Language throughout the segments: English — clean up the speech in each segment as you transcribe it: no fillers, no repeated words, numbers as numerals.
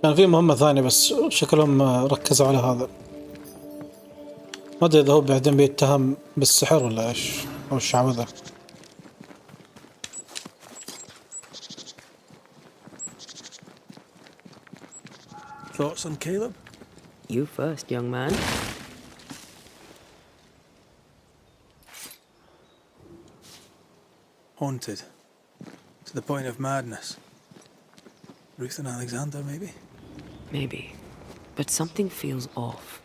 كان في مهمة ثانية بس شكلهم ركزوا على هذا. ما ادري اذا هو بعدين بيتهم بالسحر ولا ايش او الشعوذة. Thoughts on Caleb? You first, young man. Haunted. To the point of madness. Ruth and Alexander, maybe? Maybe. But something feels off.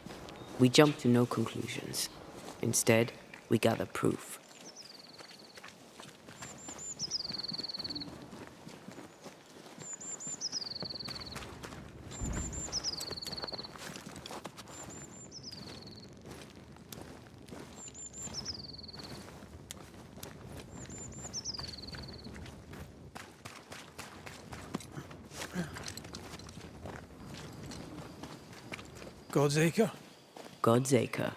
We jump to no conclusions. Instead, we gather proof. God's acre? God's acre.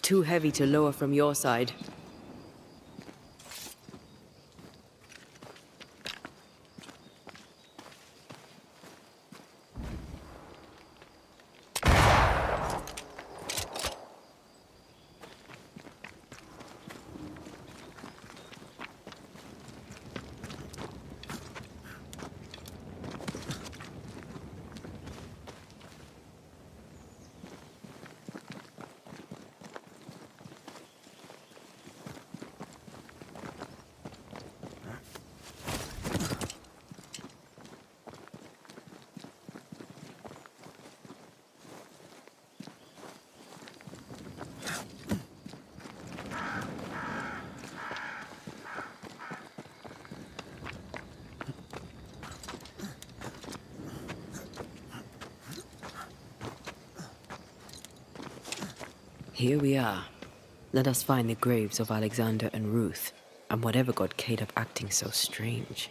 Too heavy to lower from your side. Here we are. Let us find the graves of Alexander and Ruth, and whatever got Caleb acting so strange.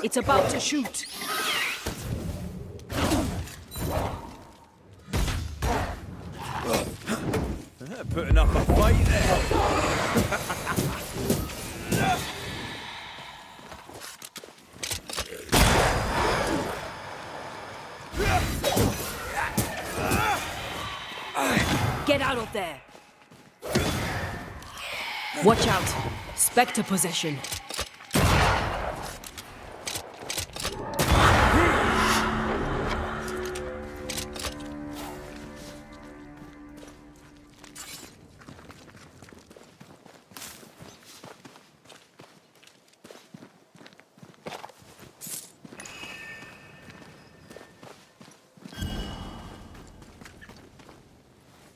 It's about to shoot. Putting up a fight there. Get out of there. Watch out. Spectre possession.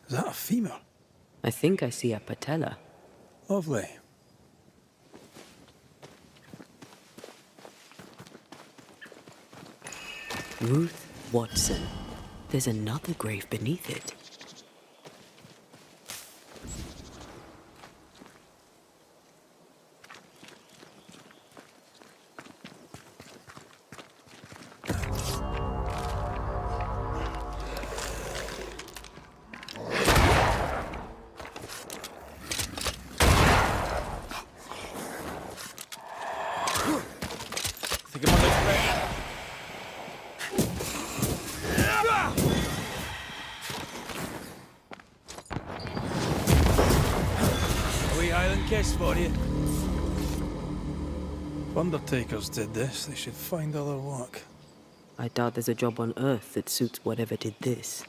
Is that a femur? I think I see a patella. Lovely. Ruth Watson. There's another grave beneath it. Think about this way. A wee Highland kiss for you. If undertakers did this, they should find other work. I doubt there's a job on Earth that suits whatever did this.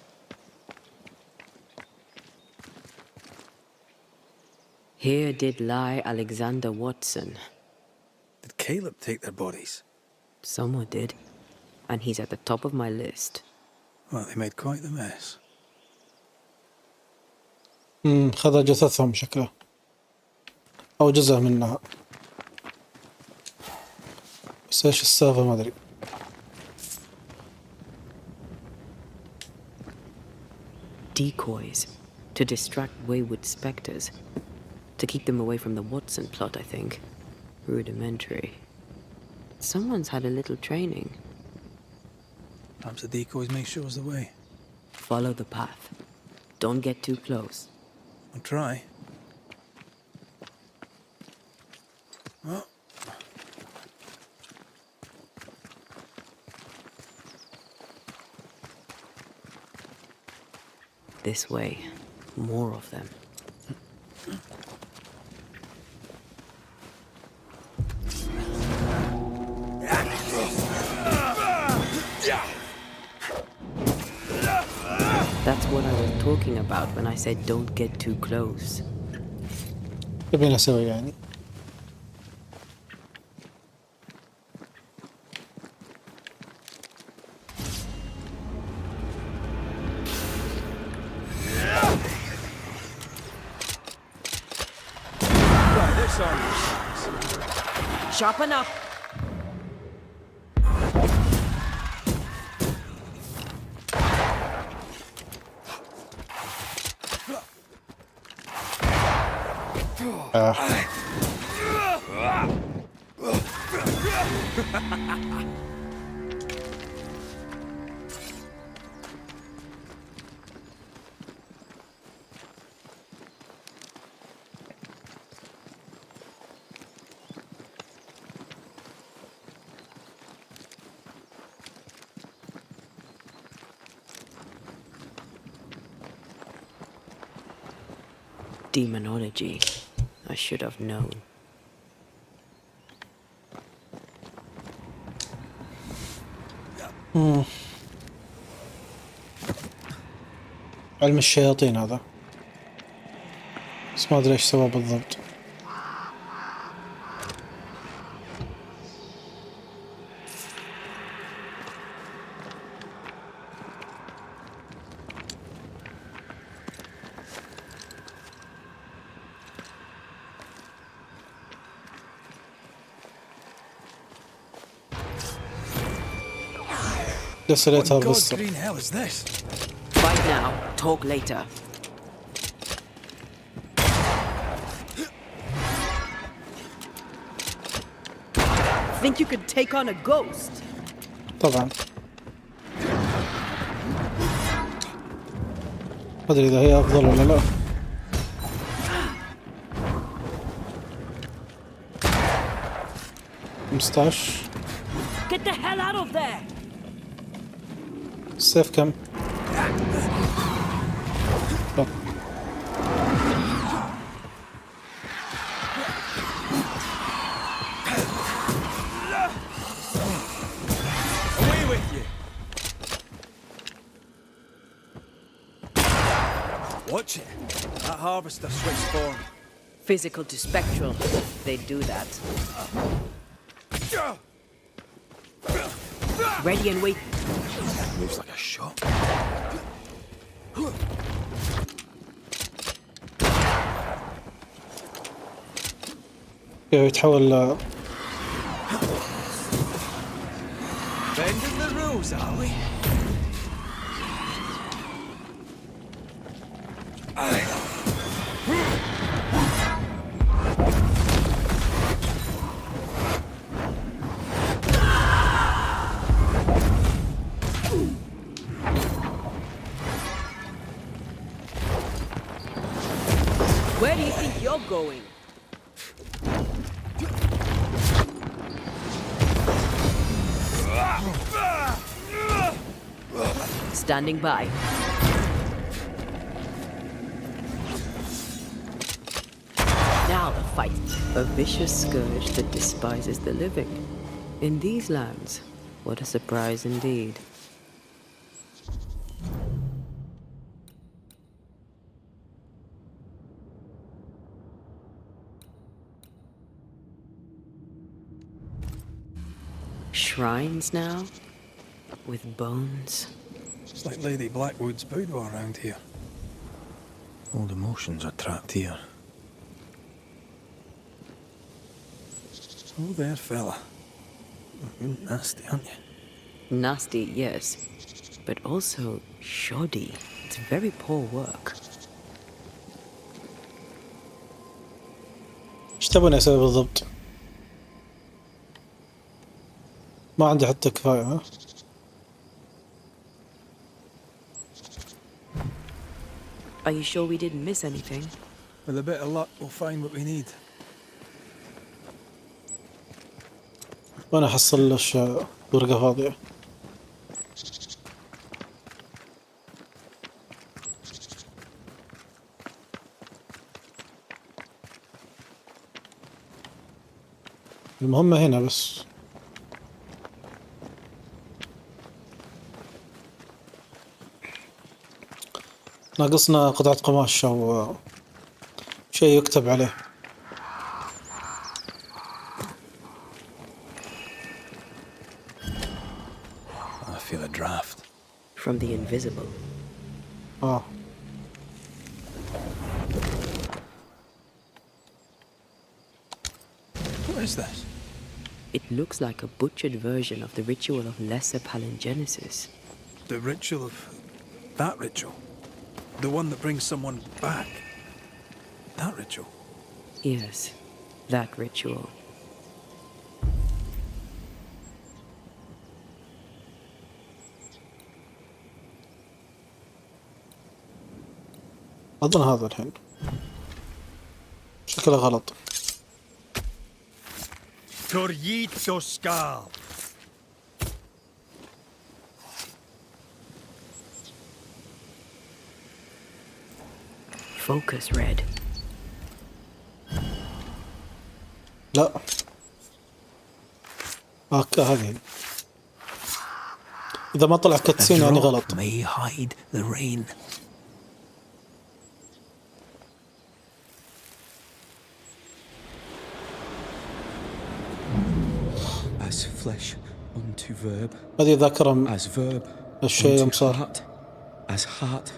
Here did lie Alexander Watson. Did Caleb take their bodies? Someone did. And he's at the top of my list. Well, they made quite the mess. خذ جثثهم شكله او جزء منها، بس ايش السالفة ما ادري. Decoys. To distract wayward specters. To keep them away from the Watson plot, I think. Rudimentary. Someone's had a little training. Perhaps the decoys may show us the way. Follow the path. Don't get too close. I'll try. Oh. This way. More of them. That's what I was talking about when I said don't get too close. تبين اسوي يعني؟ Right, this on your sides. Sharpen up. Demonology. I should have known. علم الشياطين هذا، بس ما ادري ايش سوى بالضبط. لسه What in لقيتها God's بالصدفة. green hell is this? Fight now. Talk later. Think you could take on a ghost? طبعا ما ادري اذا هي افضل ولا لا. خمسطعش. Get the hell out of there! السيف كم؟ لا. Away with you! Watch it. That harvester switched form. Physical to spectral. They do that. Ready and wait. Moves like a shot. يتحول Bending the rules, are we? Where do you think you're going? Standing by. Now the fight. A vicious scourge that despises the living. In these lands, what a surprise indeed. Shrines now? With bones? It's like Lady Blackwood's boudoir around here. Old emotions are trapped here. Oh there, fella. You're nasty, aren't you? Nasty, yes. but also shoddy. It's very poor work. ايش تبون اسوي بالضبط؟ ما عندي حتى كفاية ها؟ Are you sure we didn't miss anything? With a bit of luck, we'll find what we need. وانا احصل الاشياء ورقة فاضية. المهمة هنا بس. ناقصنا قطعة قماش أو شيء يكتب عليه. I feel a draft. From the invisible. What is this? It looks like a butchered version of the ritual of Lesser Palingenesis. The ritual of... that ritual? The one that brings someone back? That ritual? Yes, that ritual. أظن هذا الحين شكله غلط. Torjito skal. Focus red. لا هذه إذا ما طلع كتسين يعني غلط. May hide the rain. As flesh unto verb, هذه ذاكرة as verb الشيء يوم unto صار. heart, as heart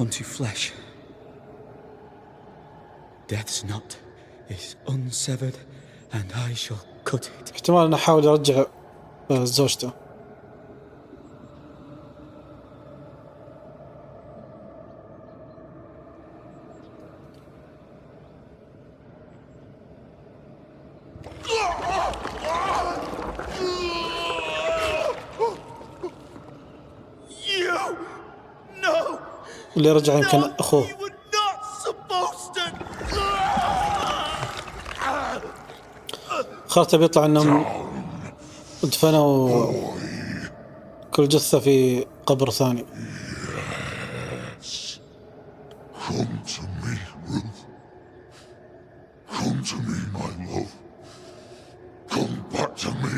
unto flesh. Death's knot is unsevered, and I shall cut it. احتمال أن أحاول أرجع زوجته. اللي رجع يمكن أخوه. خاطر بيطلع انهم دفنوا كل جثة في قبر ثاني. Come to me, Ruth. Come to me, my love. Come back to me.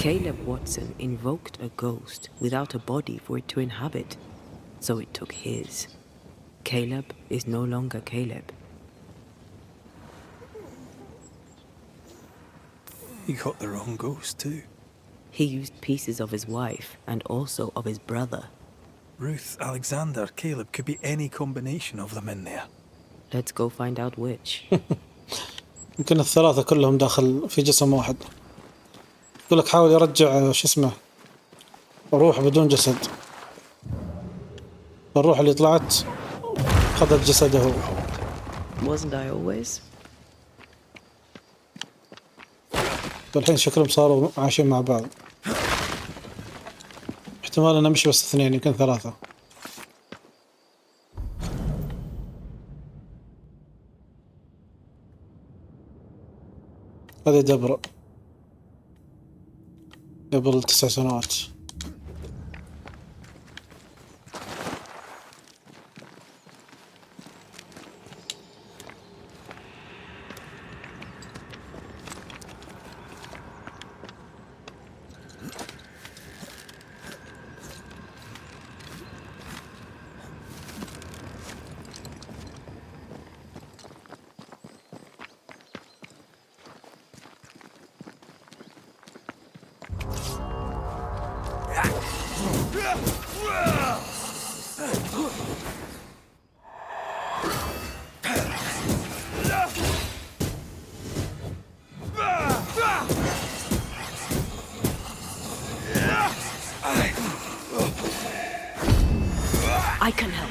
Caleb Watson invoked a ghost without a body for it to inhabit, so it took his. Caleb is no longer Caleb. You got the wrong ghost too. He used pieces of his wife and also of his brother. Ruth, Alexander, Caleb, could be any combination of them in there. Let's go find out which. يمكن الثلاثة كلهم داخل في جسم واحد. يقول لك حاول يرجع شو اسمه روح بدون جسد. الروح اللي طلعت أخذت جسده هو. Wasn't I always? والحين شكلهم صاروا عايشين مع بعض. احتمال أنا مش بس اثنين يمكن ثلاثة. هذه دبرة قبل 9 سنوات. I can help.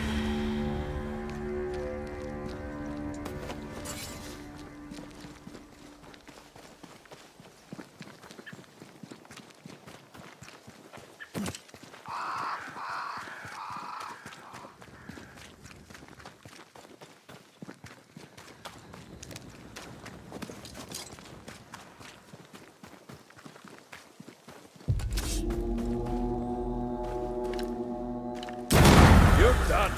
You're done.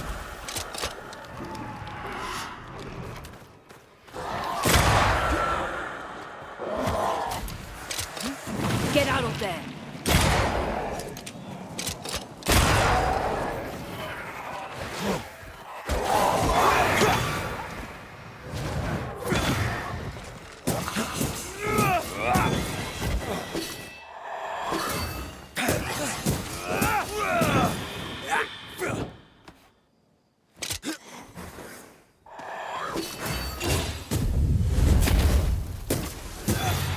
Get out of there.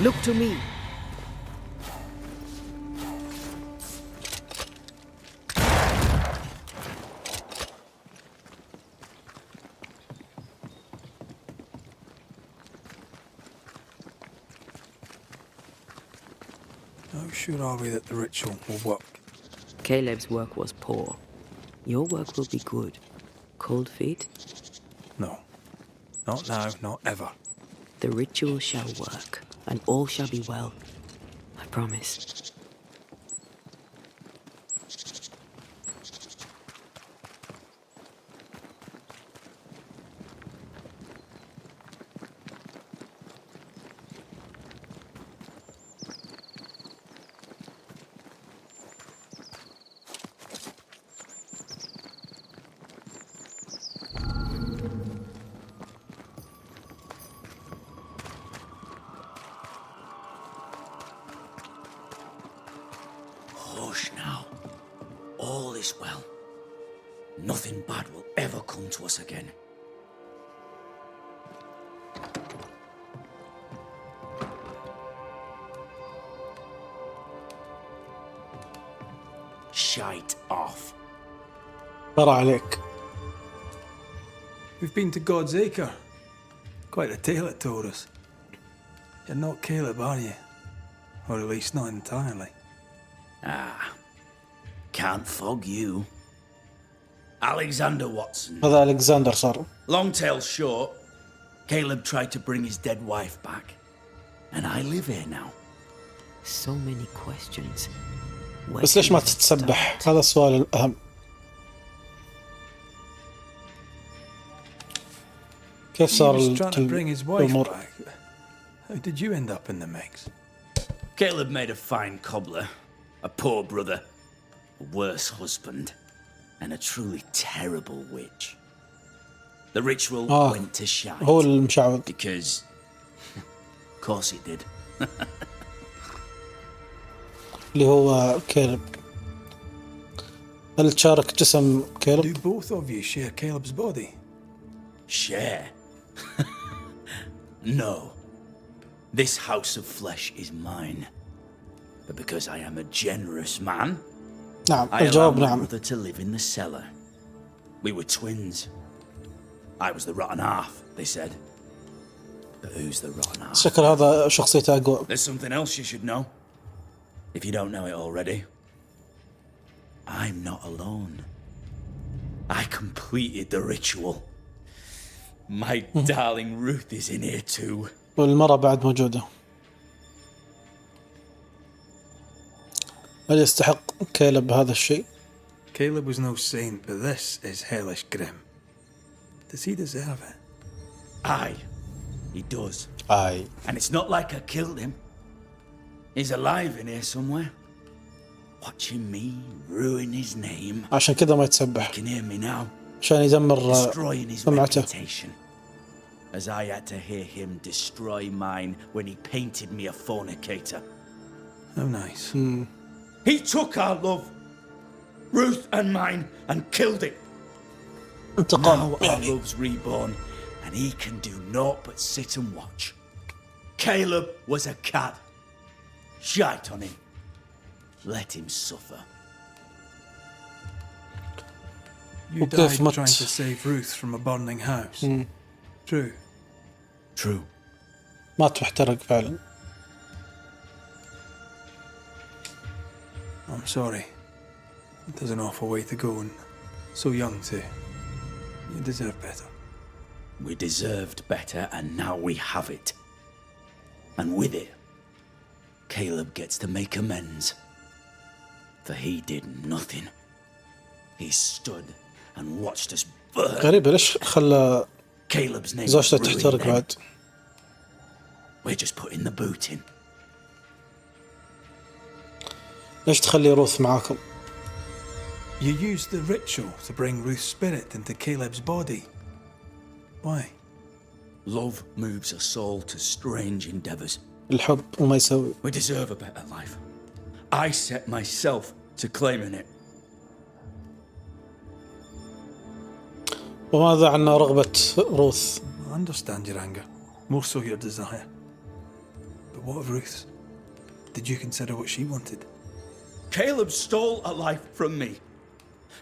Look to me. How sure are we that the ritual will work? Caleb's work was poor. Your work will be good. Cold feet? No. Not now, not ever. The ritual shall work, and all shall be well. I promise. Hush now. All is well. Nothing bad will ever come to us again. Shite off. برا عليك. We've been to God's Acre. Quite a tale it told us. You're not Caleb, are you? Or at least not entirely. Can't fog you. Alexander Watson. هذا ألكسندر صار. Long tale short, Caleb tried to bring his dead wife back. And I live here now. So many questions. Where بس ليش ما did it تتسبح؟ start? هذا السؤال الأهم. كيف He صار was trying to bring his wife الأمور؟ back. How did you end up in the mix? Caleb made a fine cobbler, a poor brother, a worse husband, and a truly terrible witch. The ritual went to shite. هو المشعوذ. Because, of course it did. اللي هو كيلب. هل تشارك جسم Do كيلب؟ both of you share Caleb's body? Share? No. This house of flesh is mine. But because I am a generous man, نعم. I allowed الجواب my نعم. brother to live in the cellar. We were twins. I was the rotten half, they said. But who's the rotten half? شكل هذا شخصيته أقوى. There's something else you should know. If you don't know it already. I'm not alone. I completed the ritual. My darling Ruth is in here too. والمرأة بعد موجودة. هل يستحق كيلب هذا الشيء؟ Caleb was no saint, but this is hellish grim. Does he deserve it? Aye, he does. أي. And it's not like I killed him. He's alive in here somewhere. Watching me ruin his name. عشان كذا ما يتسبح. You can hear me now. عشان يدمر Destroying his سمعته. reputation. As I had to hear him destroy mine when he painted me a fornicator. How nice. He took our love, Ruth and mine, and killed it. انتقام. Now our love's reborn, and he can do naught but sit and watch. Caleb was a cad. Shite on him. Let him suffer. You وكيف died مت. trying to save Ruth from a burning house. True. True. مات واحترق فعلا. I'm sorry. There's an awful way to go and so young too. You deserve better. We deserved better, and now we have it. And with it, Caleb gets to make amends. For he did nothing. He stood and watched us burn. غريبة ليش خلى Caleb's name was زوجته ruined تحترق then. بعد؟ We're just putting the boot in. ليش تخلي روث معاكم؟ You used the ritual to bring Ruth's spirit into Caleb's body. Why? Love moves a soul to strange endeavors. الحب وما يسوي. We deserve a better life. I set myself to claiming it. وماذا عن رغبة روث؟ I understand your anger, more so your desire. But what of Ruth's? Did you consider what she wanted? Caleb stole a life from me,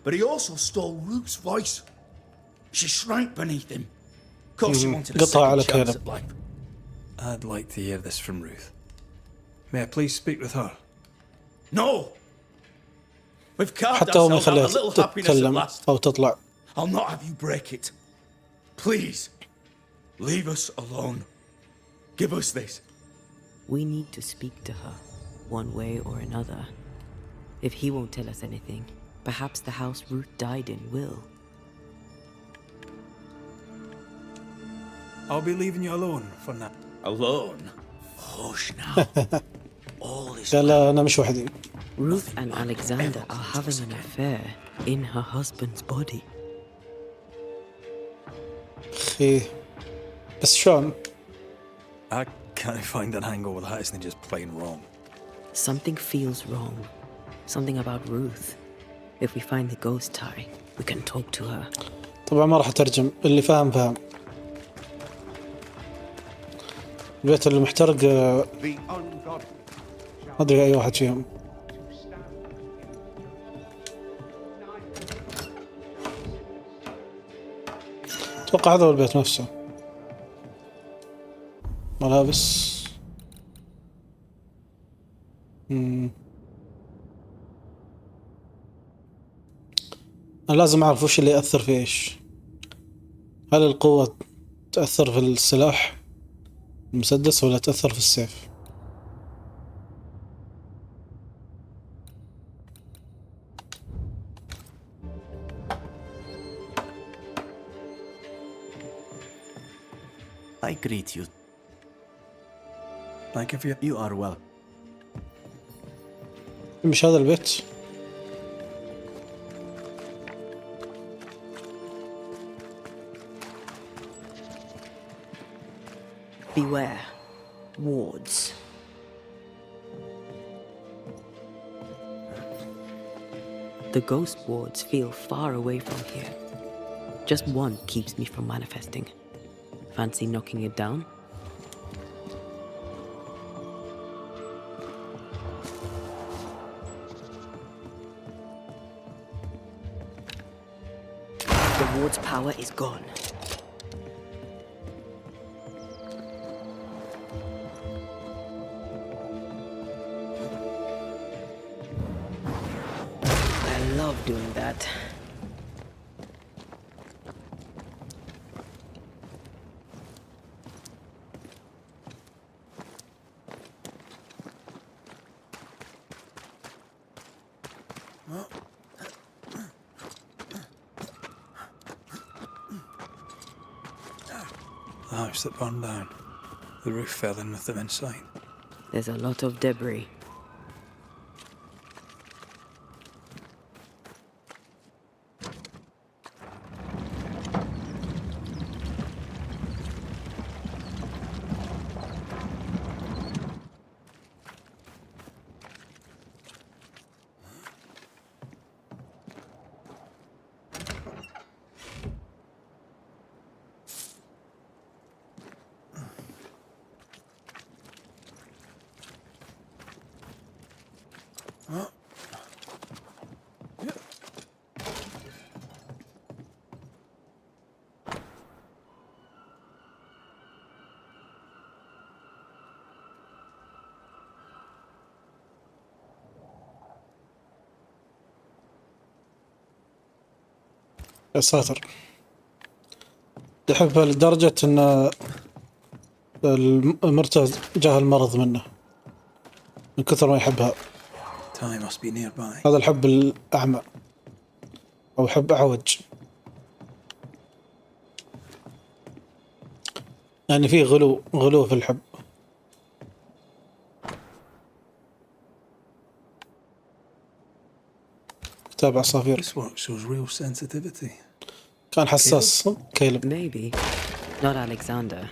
but he also stole Ruth's voice. She shrank beneath him. Of course, she wanted a قطع على second chance كلب. at life. I'd like to hear this from Ruth. May I please speak with her? No! We've carved حتى هو ما ourselves out يخليها a little happiness at تتكلم last. أو تطلع. I'll not have you break it. Please, leave us alone. Give us this. We need to speak to her, one way or another. If he won't tell us anything, perhaps the house Ruth died in will. I'll be leaving you alone for now. Alone? Hush now. All is قال لا أنا مش وحدي. Ruth and Alexander are having an affair in her husband's body. أخي بس شلون؟ I can't find an angle where that isn't just plain wrong. Something feels wrong. Something about Ruth. If we find the ghost tie, we can talk to her. طبعا ما راح أترجم، اللي فاهم فاهم. البيت اللي محترق ما أدري أي واحد فيهم. أتوقع هذا هو البيت نفسه. ملابس. أنا لازم أعرف وش اللي يأثر في إيش. هل القوة تأثر في السلاح المسدس ولا تأثر في السيف؟ I greet you. Thank you for your... You are well. مش هذا البيت؟ Beware. Wards. The ghost wards feel far away from here. Just one keeps me from manifesting. Fancy knocking it down? The ward's power is gone. I love doing that. The house that burned down. The roof fell in with them inside. There's a lot of debris. يا ساتر. يحبها لدرجة ان المرته جاه المرض منه من كثر ما يحبها. Time must be nearby. هذا الحب الأعمى أو حب أعوج، يعني فيه غلو في الحب. كتاب عصافير. This work shows real sensitivity. كان حساس كيلب. Maybe. Not Alexander.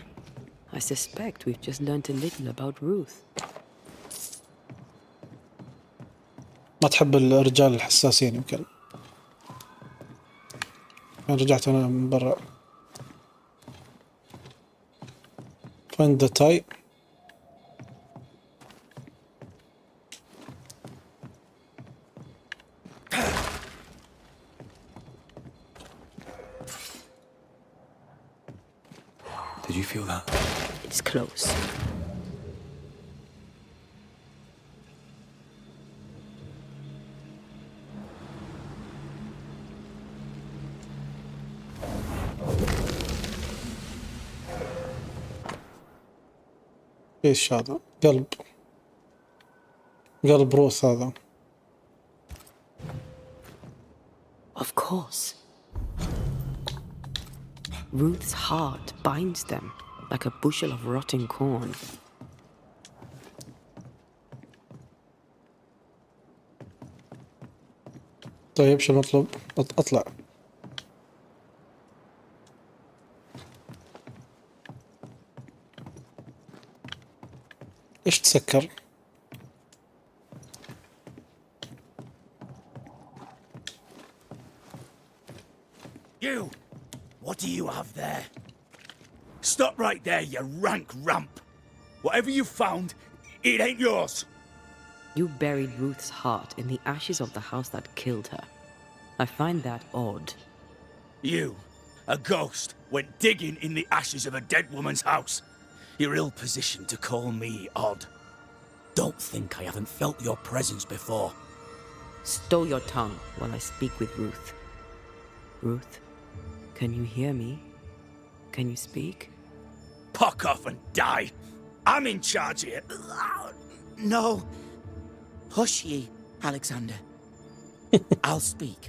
I suspect we've just learnt a little about Ruth. ما تحب الرجال الحساسين يمكن. يعني رجعت أنا من برا. find the tie. Did you feel that? It's close. ايش هذا؟ قلب روث هذا. Of course. Ruth's heart binds them like a bushel of rotting corn. طيب شو المطلوب؟ اطلع. ايش تسكر؟ You! What do you have there? Stop right there, you rank ramp! Whatever you found, it ain't yours! You buried Ruth's heart in the ashes of the house that killed her. I find that odd. You, a ghost, went digging in the ashes of a dead woman's house. You're ill-positioned to call me odd. Don't think I haven't felt your presence before. Stow your tongue while I speak with Ruth. Ruth, can you hear me? Can you speak? Puck off and die! I'm in charge here. No. Hush ye, Alexander. I'll speak.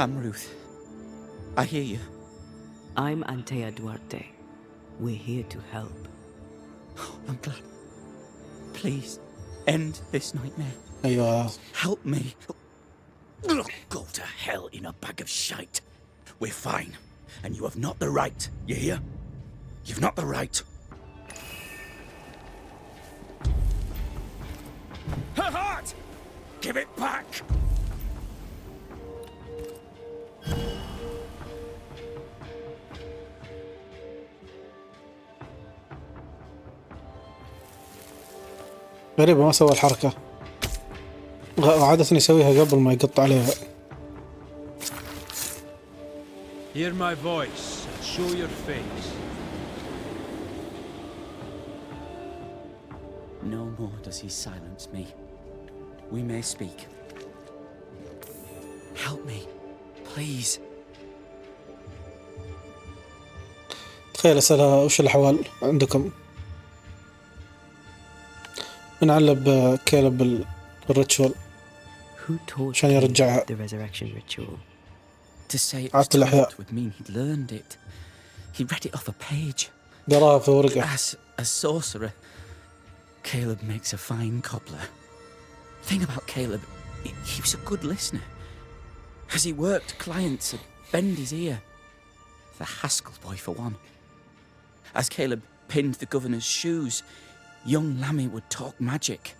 I'm Ruth. I hear you. I'm Antea Duarte. We're here to help. Oh, I'm glad. Please, end this nightmare. ايوه. Help me. Go to hell in a bag of shite. We're fine, and you have not the right. You hear? You've not the right. Her heart! Give it back! غريبة ما سوى الحركة. عادة يسويها قبل ما يقطع عليها. Hear my voice and show your face. No more does he silence me. We may speak. Help me, please. تخيل أسألها وش الأحوال عندكم؟ بنعلب كيلب الريتشوال Who taught عشان يرجعها. the resurrection ritual? To say it was عادة الأحياء. taught would mean he'd learned it. He read it off a page. قراها في ورقة. As a sorcerer, Caleb makes a fine cobbler. The thing about Caleb, he was a good listener. As he worked, clients would bend his ear. The Haskell boy, for one. As Caleb pinned the governor's shoes, young Lammy would talk magic.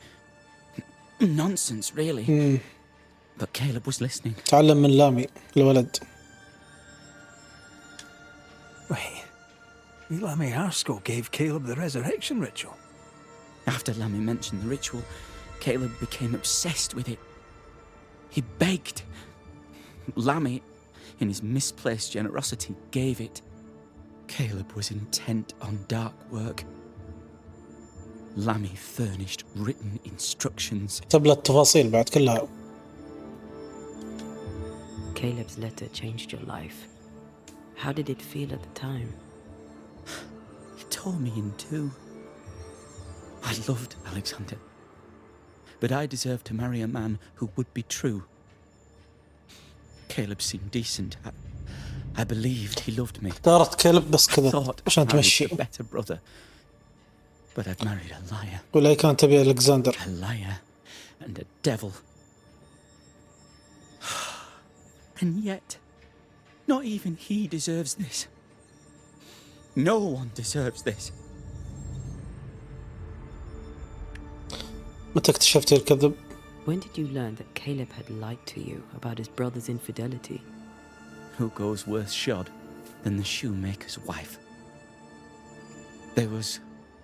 Nonsense, really. But Caleb was listening. تعلم من لامي الولد. Wait. Lammy Haskell gave Caleb the resurrection ritual. After Lammy mentioned the ritual, Caleb became obsessed with it. He begged. Lammy, in his misplaced generosity, gave it. Caleb was intent on dark work. Lammy furnished written instructions. كتب له التفاصيل بعد كلها. Caleb's letter changed your life. How did it feel at the time? It tore me in two. I loved Alexander, but I deserved to marry a man who would be true. Caleb seemed decent. I believed he loved me. اختارت كلب بس I كذا thought عشان I married تمشي. a better brother, but I've married a liar. ولا هي كانت تبي الكسندر. A liar and a devil. And yet, not even he deserves this. No one deserves this. متى اكتشفتي الكذب؟ When did you learn that Caleb had lied to you about his brother's infidelity? Who goes worse shod than the shoemaker's wife? There was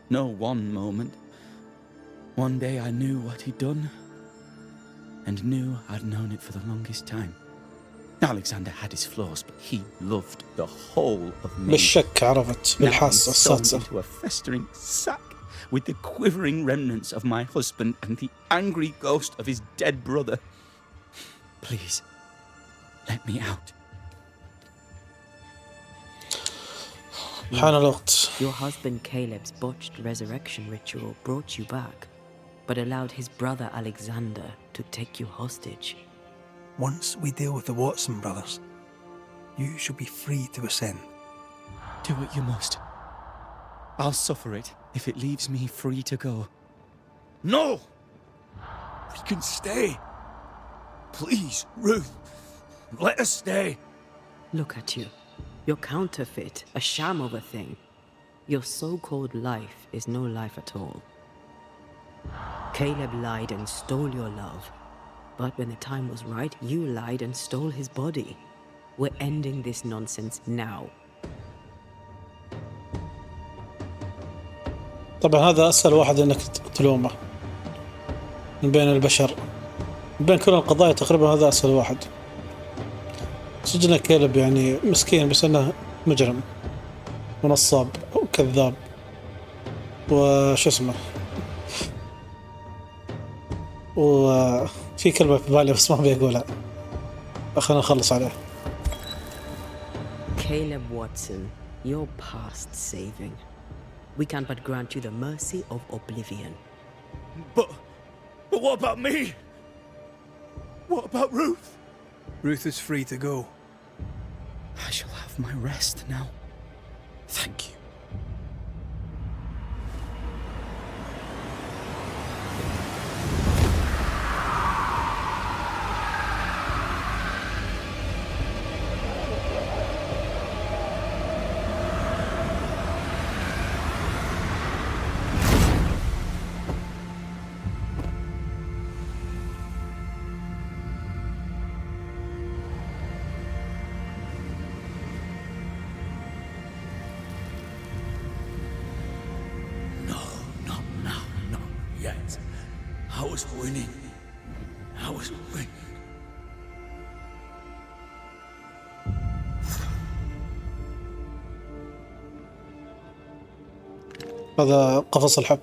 no one moment. One day I knew what he'd done, and knew I'd known it for the longest time. Alexander had his flaws, but he loved the whole of me. بالشك عرفت Now I'm بالحاسة sewn السادسة. into a festering sack with the quivering remnants of my husband and the angry ghost of his dead brother. Please, let me out. حان الوقت. Your husband Caleb's botched resurrection ritual brought you back, but allowed his brother Alexander to take you hostage. Once we deal with the Watson brothers, you shall be free to ascend. Do what you must. I'll suffer it if it leaves me free to go. No! We can stay. Please, Ruth, let us stay. Look at you. You're counterfeit, a sham of a thing. Your so-called life is no life at all. Caleb lied and stole your love. But when the time was right, you lied and stole his body. We're ending this nonsense now. طبعا هذا أسهل واحد إنك تلومه من بين البشر، من بين كل القضايا تقريبا هذا أسهل واحد. سجن كلب يعني مسكين بس إنه مجرم ونصاب وكذاب وش اسمه، وفي كلمة في بالي بس ما بيقولها، خلينا نخلص عليه. Caleb Watson, you're past saving. We can but grant you the mercy of oblivion. But what about me? What about Ruth? Ruth is free to go. I shall have my rest now. Thank you. I was winning. I was winning. هذا قفص الحب.